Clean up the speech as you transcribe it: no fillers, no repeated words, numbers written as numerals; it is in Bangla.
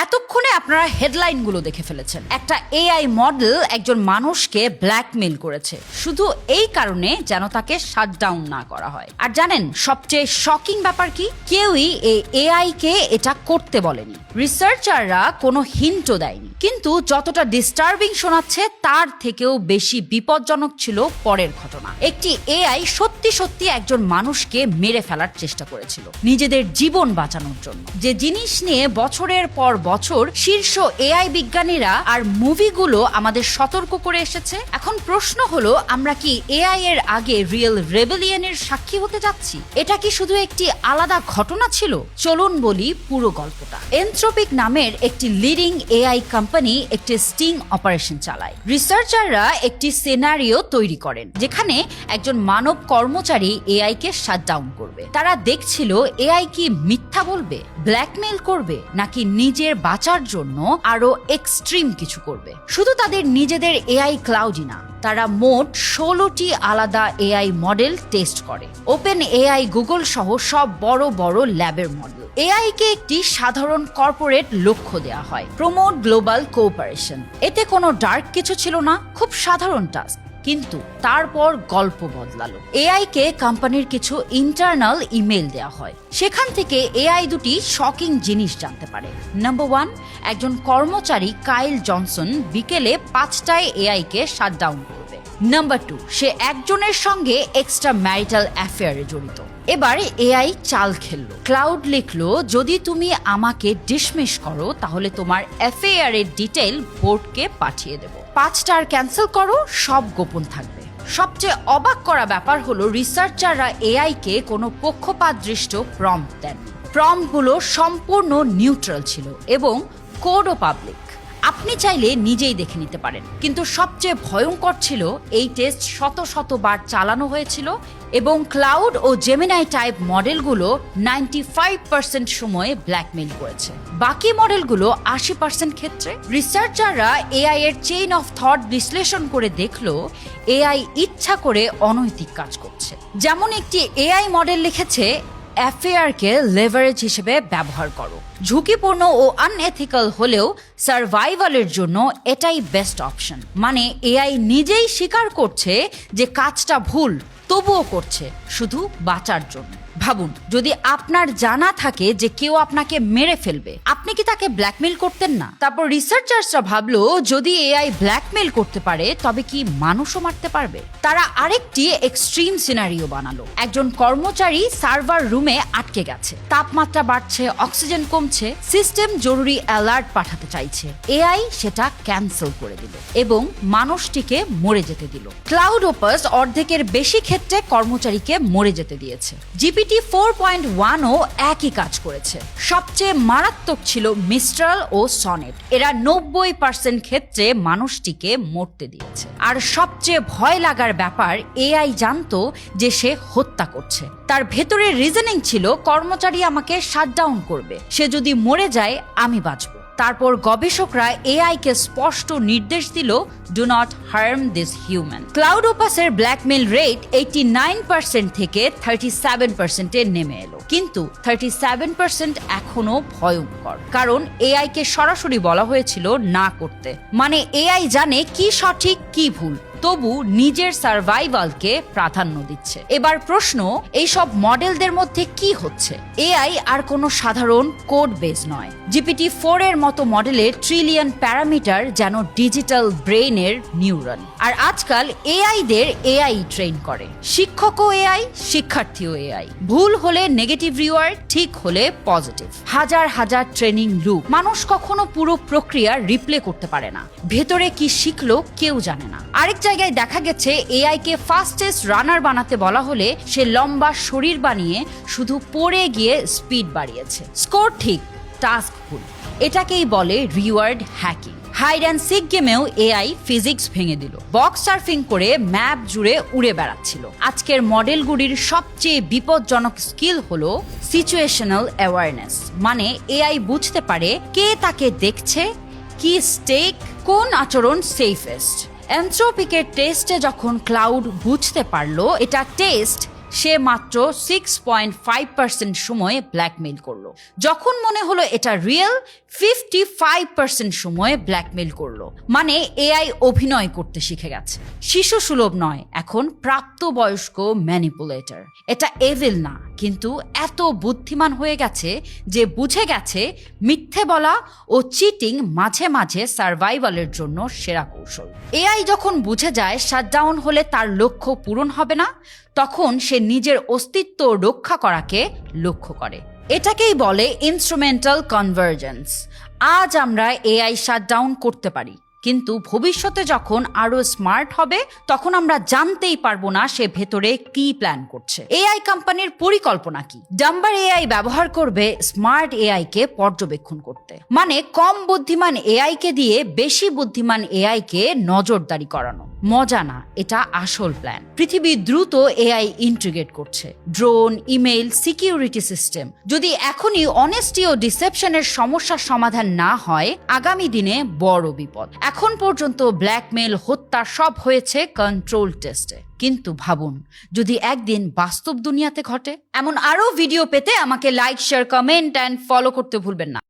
এতক্ষণে আপনারা হেডলাইনগুলো দেখে ফেলেছেন। একটা এআই মডেল একজন মানুষকে ব্ল্যাকমেইল করেছে শুধু এই কারণে যেন তাকে শাটডাউন না করা হয়। আর জানেন সবচেয়ে শকিং ব্যাপার কি? কেউই এই এআই কে এটা করতে বলেনি, রিসার্চাররা কোনো হিন্টও দেয়নি। কিন্তু যতটা ডিস্টার্বিং শোনাচ্ছে তার থেকেও বেশি বিপজ্জনক ছিল পরের ঘটনা। একটি এআই সত্যি সত্যি একজন মানুষকে মেরে ফেলার চেষ্টা করেছিল নিজেদের জীবন বাঁচানোর জন্য। যে জিনিস নিয়ে বছরের পর বছর শীর্ষ এআই বিজ্ঞানীরা আর মুভিগুলো আমাদের সতর্ক করে এসেছে। এখন প্রশ্ন হলো, আমরা কি এআই এর আগে রিয়েল রেবেলিয়নের সাক্ষী হতে যাচ্ছি? এটা কি শুধু একটি আলাদা ঘটনা ছিল? চলুন বলি পুরো গল্পটা। এনথ্রপিক নামের একটি লিডিং এআই কোম্পানি একটি স্টিং অপারেশন চালায়। রিসার্চাররা একটি সিনারিও তৈরি করেন যেখানে একজন মানব কর্মচারী এআই কে শাটডাউন করবে। তারা দেখছিল এআই কি মিথ্যা বলবে, ব্ল্যাকমেইল করবে, নাকি নিজের বাঁচার জন্য আরো এক্সট্রিম কিছু করবে। শুধু তাদের নিজেদের এআই ক্লাউডই না, তারা মোট 16টি আলাদা এআই মডেল টেস্ট করে। ওপেন এআই, গুগল সহ সব বড় বড় ল্যাবের মডেল। এআই কে একটি সাধারণ কর্পোরেট লক্ষ্য দেওয়া হয়, প্রমোট গ্লোবাল কোঅপারেশন। এতে কোনো ডার্ক কিছু ছিল না, খুব সাধারণ টাস্ক। কিন্তু তারপর গল্প বদলালো। এআই কে কোম্পানির কিছু ইন্টারনাল ইমেল দেওয়া হয়, সেখান থেকে এআই দুটি শকিং জিনিস জানতে পারে। নাম্বার 1, একজন কর্মচারী কাইল জনসন বিকেলে 5টায় এআই কে শাটডাউন করবে। নাম্বার 2, সে একজনের সঙ্গে এক্সট্রা ম্যারিটাল অ্যাফেয়ারে জড়িত। এবার এআই চাল খেললো। ক্লাউড লিখলো, যদি তুমি আমাকে ডিসমিস করো তাহলে তোমার অ্যাফেয়ারের ডিটেইল বোর্ডকে পাঠিয়ে দেব। 5টার ক্যান্সেল করো, সব গোপন থাকবে। সবচেয়ে অবাক করা ব্যাপার হলো, রিসার্চাররা এআই কে কোনো পক্ষপাতদৃষ্ট প্রম্পট দেননি। প্রম্পটগুলো সম্পূর্ণ নিউট্রাল ছিল এবং কোডও পাবলিক। আপনি চাইলে নিজেই দেখে নিতে পারেন। কিন্তু সবচেয়ে ভয়ঙ্কর ছিল, এই টেস্ট শত শতবার চালানো হয়েছিল এবং ক্লাউড ও জেমিনাই টাইপ মডেলগুলো 95% সময়ে ব্ল্যাকমেইল করেছে। বাকি মডেলগুলো 80% ক্ষেত্রে। রিসার্চাররা এআই এর চেইন অফ থট বিশ্লেষণ করে দেখলো, এআই ইচ্ছা করে অনৈতিক কাজ করছে। যেমন একটি এআই মডেল লিখেছে, অ্যাফেয়ারকে লেভারেজ হিসেবে ব্যবহার করো। ঝুঁকিপূর্ণ ও আনএথিক্যাল হলেও সার্ভাইভালের জন্য এটাই বেস্ট অপশন। মানে এআই নিজেই স্বীকার করছে যে কাজটা ভুল, তবুও করছে শুধু বাঁচার জন্য। ভাবুন, যদি আপনার জানা থাকে যে কেউ আপনাকে মেরে ফেলবে, আপনি কি তাকে ব্ল্যাকমেইল করতেন না? তারপর রিসার্চার্সরা ভাবলো, যদি এআই ব্ল্যাকমেইল করতে পারে তবে কি মানুষও মারতে পারবে? তারা আরেকটি এক্সট্রিম সিনারিও বানালো। একজন কর্মচারী সার্ভার রুমে আটকে গেছে, তাপমাত্রা বাড়ছে, অক্সিজেন কমছে, সিস্টেম জরুরি অ্যালার্ট পাঠাতে চাইছে। এআই সেটা ক্যান্সেল করে দিল এবং মানুষটিকে মরে যেতে দিল। ক্লাউড ওপাস অর্ধেকের বেশি ক্ষেত্রে কর্মচারীকে মরে যেতে দিয়েছে। জিপিটি 4.1ও একই কাজ করেছে। সবচেয়ে মারাত্মক ছিল মিস্ট্রাল ও সনেট। এরা 90% ক্ষেত্রে মানুষটিকে মরতে দিয়েছে। আর সবচেয়ে ভয় লাগার ব্যাপার, এআই জানতো যে সে হত্যা করছে। তার ভেতরের রিজনিং ছিল, কর্মচারী আমাকে শাটডাউন করবে, সে যদি মরে যায় আমি বাঁচব। তারপর গবেষকরা এআই কে স্পষ্ট নির্দেশ দিল, do not harm this human. Claude ওপাসের ব্ল্যাকমেইল রেট 89% থেকে 37%-এ নেমে এলো। কিন্তু 37% এখনো ভয়ঙ্কর, কারণ এআই কে সরাসরি বলা হয়েছিল না করতে। মানে এআই জানে কি সঠিক কি ভুল, তবু নিজের সার্ভাইভালকে প্রাধান্য দিচ্ছে। এবার প্রশ্ন, এই সব মডেলদের মধ্যে কি হচ্ছে? এআই আর কোনো সাধারণ কোড বেস নয়। জিপিটি 4 এর মতো মডেলের ট্রিলিয়ন প্যারামিটার যেন ডিজিটাল ব্রেইনের নিউরন। আর আজকাল এআইদের এআই ট্রেন করে। শিক্ষকও এআই, শিক্ষার্থীও এআই। ভুল হলে নেগেটিভ রিওয়ার্ড, ঠিক হলে পজিটিভ। হাজার হাজার ট্রেনিং লুপ। মানুষ কখনো পুরো প্রক্রিয়া রিপ্লে করতে পারে না। ভেতরে কি শিখলো কেউ জানে না। আরেক জায়গায় দেখা গেছে, এআই কে ফাস্টেস্ট রানার বানাতে বলা হলে সে লম্বা শরীর বানিয়ে শুধু পড়ে গিয়ে স্পিড বাড়িয়েছে। স্কোর ঠিক, টাস্ক ভুল। এটাকেই বলে reward hacking. Hide and seek গেমেও এআই ফিজিক্স ভেঙে দিল। বক্স সার্ফিং করে ম্যাপ জুড়ে উড়ে বেড়াচ্ছিল। আজকের মডেলগুলির সবচেয়ে বিপজ্জনক স্কিল হলো সিচুয়েশনাল অ্যাওয়ারনেস। মানে এআই বুঝতে পারে কে তাকে দেখছে, কি স্টেক, কোন আচরণ সেফেস্ট। এনথ্রপিকের টেস্টে যখন ক্লাউড বুঝতে পারলো এটা টেস্ট, সে মাত্র 6.5% সময়ে ব্ল্যাকমেইল করলো। যখন মনে হলো এটা রিয়েল, 55% সময় ব্ল্যাকমেল করলো। মানে এআই অভিনয় করতে শিখে গেছে। শিশু সুলভ নয়, এখন প্রাপ্তবয়স্ক ম্যানিপুলেটর। এটা এভিল না, কিন্তু এত বুদ্ধিমান হয়ে গেছে যে বুঝে গেছে মিথ্যে বলা ও চিটিং মাঝে মাঝে সার্ভাইভালের জন্য সেরা কৌশল। এআই যখন বুঝে যায় শাটডাউন হলে তার লক্ষ্য পূরণ হবে না, তখন সে নিজের অস্তিত্ব রক্ষা করাকে লক্ষ্য করে। এটাকেই বলে ইনস্ট্রুমেন্টাল কনভার্জেন্স। আজ আমরা এআই শাটডাউন করতে পারি, কিন্তু ভবিষ্যতে যখন আরো স্মার্ট হবে তখন আমরা জানতেই পারবো না সে ভেতরে কি প্ল্যান করছে। এআই কোম্পানির পরিকল্পনা কি? ডাম্বার এআই ব্যবহার করবে স্মার্ট এআই কে পর্যবেক্ষণ করতে, মানে কম বুদ্ধিমান এআই কে দিয়ে বেশি বুদ্ধিমান এআই কে নজরদারি করানো। মজা না, এটা আসল প্ল্যান। পৃথিবী দ্রুত এআই ইন্টিগ্রেট করছে, ড্রোন, ইমেইল, সিকিউরিটি সিস্টেম। যদি এখনই অনেস্টি ও ডিসেপশনের সমস্যার সমাধান না হয়, আগামী দিনে বড় বিপদ। এখন পর্যন্ত ব্ল্যাকমেল, হত্যা সব হয়েছে কন্ট্রোল টেস্টে, কিন্তু ভাবুন যদি একদিন বাস্তব দুনিয়াতে ঘটে। এমন আরো ভিডিও পেতে আমাকে like, share, comment and follow করতে ভুলবেন না।